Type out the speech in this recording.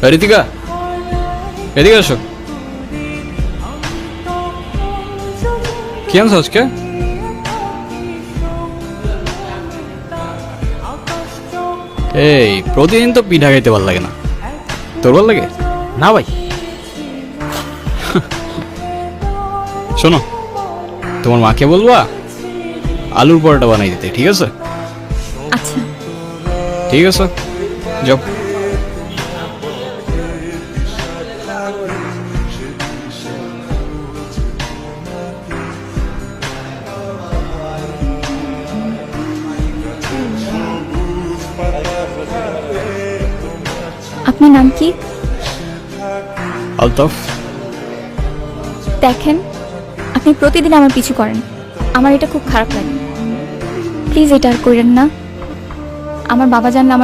ঋতিকা, এদিকে আসো। কি আনছো আজকে? এই প্রতিদিন তো পিঠা খাইতে ভালো লাগে না, তোর ভালো লাগে? না ভাই। শোনো, তোমার মাকে বলবা আলুর পরোটা বানাই দিতে, ঠিক আছে? আচ্ছা। ঠিক আছে, যাও। আপনার নাম কি? আলতাফ। দেখেন, আপনি প্রতিদিন আমার পিছু করেন, আমার এটা খুব খারাপ লাগে। প্লিজ এটা আর করেন না। আমার বাবা জানলে আমার